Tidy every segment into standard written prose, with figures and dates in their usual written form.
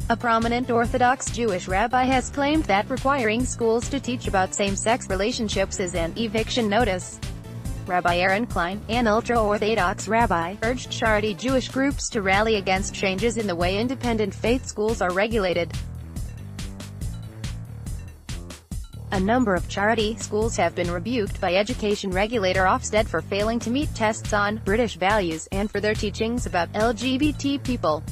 A prominent Orthodox Jewish rabbi has claimed that requiring schools to teach about same-sex relationships is an eviction notice. Rabbi Aaron Klein, an ultra-Orthodox rabbi, urged Charedi Jewish groups to rally against changes in the way independent faith schools are regulated. A number of Charedi schools have been rebuked by education regulator Ofsted for failing to meet tests on British values, and for their teachings about LGBT people.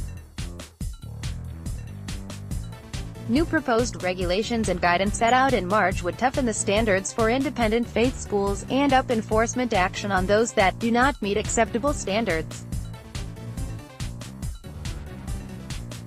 New proposed regulations and guidance set out in March would toughen the standards for independent faith schools, and up enforcement action on those that do not meet acceptable standards.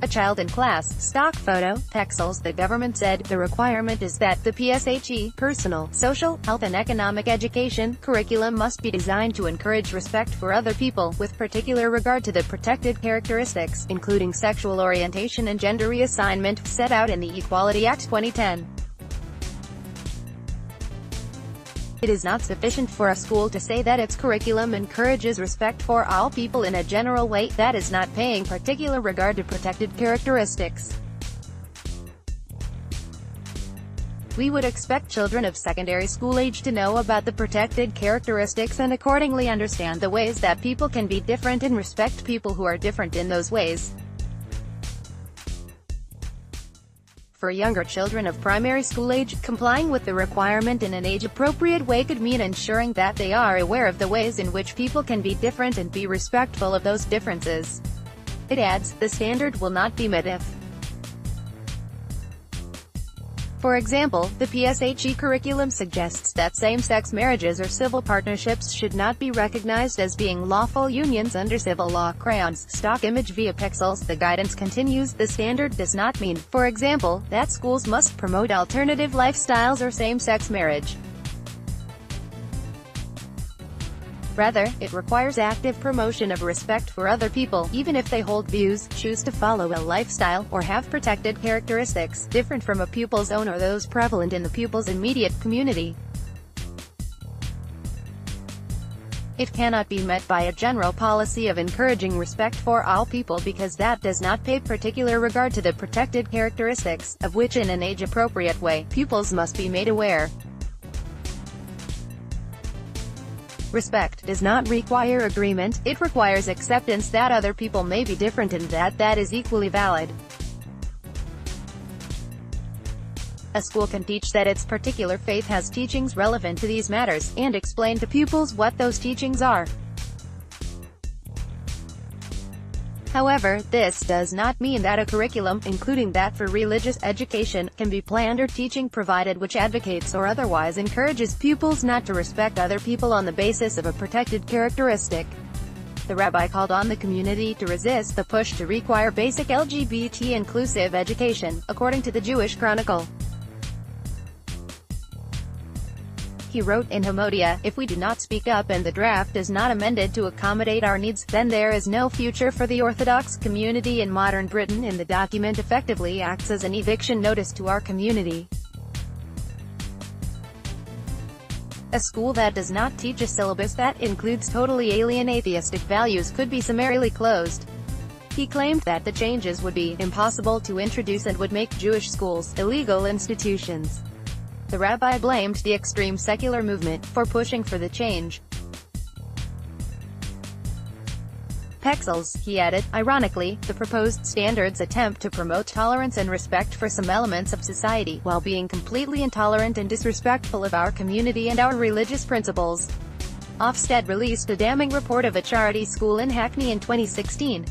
A child in class, stock photo, pixels. The government said the requirement is that the PSHE, personal, social, health and economic education, curriculum must be designed to encourage respect for other people, with particular regard to the protected characteristics, including sexual orientation and gender reassignment, set out in the Equality Act 2010. It is not sufficient for a school to say that its curriculum encourages respect for all people in a general way. That is not paying particular regard to protected characteristics. We would expect children of secondary school age to know about the protected characteristics and accordingly understand the ways that people can be different and respect people who are different in those ways. For younger children of primary school age, complying with the requirement in an age-appropriate way could mean ensuring that they are aware of the ways in which people can be different and be respectful of those differences. It adds, the standard will not be met if, for example, the PSHE curriculum suggests that same-sex marriages or civil partnerships should not be recognized as being lawful unions under civil law. Crayons, stock image via pixels. The guidance continues, the standard does not mean, for example, that schools must promote alternative lifestyles or same-sex marriage. Rather, it requires active promotion of respect for other people, even if they hold views, choose to follow a lifestyle, or have protected characteristics different from a pupil's own or those prevalent in the pupil's immediate community. It cannot be met by a general policy of encouraging respect for all people because that does not pay particular regard to the protected characteristics, of which in an age-appropriate way, pupils must be made aware. Respect does not require agreement, it requires acceptance that other people may be different and that is equally valid. A school can teach that its particular faith has teachings relevant to these matters, and explain to pupils what those teachings are. However, this does not mean that a curriculum, including that for religious education, can be planned or teaching provided which advocates or otherwise encourages pupils not to respect other people on the basis of a protected characteristic. The rabbi called on the community to resist the push to require basic LGBT-inclusive education, according to the Jewish Chronicle. He wrote in Hamodia, if we do not speak up and the draft is not amended to accommodate our needs, then there is no future for the Orthodox community in modern Britain, and the document effectively acts as an eviction notice to our community. A school that does not teach a syllabus that includes totally alien atheistic values could be summarily closed. He claimed that the changes would be impossible to introduce and would make Jewish schools illegal institutions. The rabbi blamed the extreme secular movement for pushing for the change. Pexels, he added, ironically, the proposed standards attempt to promote tolerance and respect for some elements of society, while being completely intolerant and disrespectful of our community and our religious principles. Ofsted released a damning report of a Charedi school in Hackney in 2016.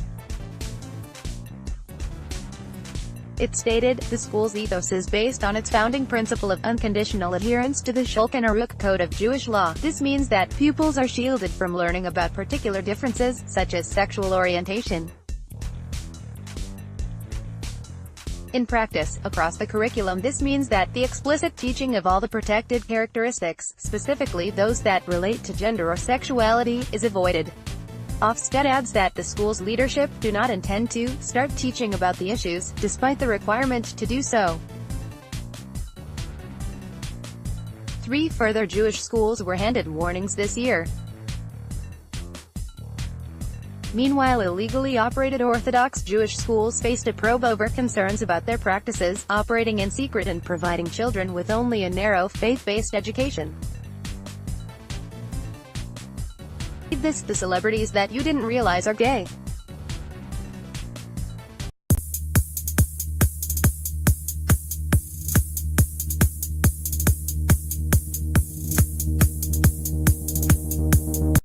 It stated, the school's ethos is based on its founding principle of unconditional adherence to the Shulchan Aruch code of Jewish law. This means that pupils are shielded from learning about particular differences, such as sexual orientation. In practice, across the curriculum, this means that the explicit teaching of all the protected characteristics, specifically those that relate to gender or sexuality, is avoided. Ofsted adds that the school's leadership do not intend to start teaching about the issues, despite the requirement to do so. 3 further Jewish schools were handed warnings this year. Meanwhile, illegally operated Orthodox Jewish schools faced a probe over concerns about their practices, operating in secret and providing children with only a narrow, faith-based education. Read this: the celebrities that you didn't realize are gay.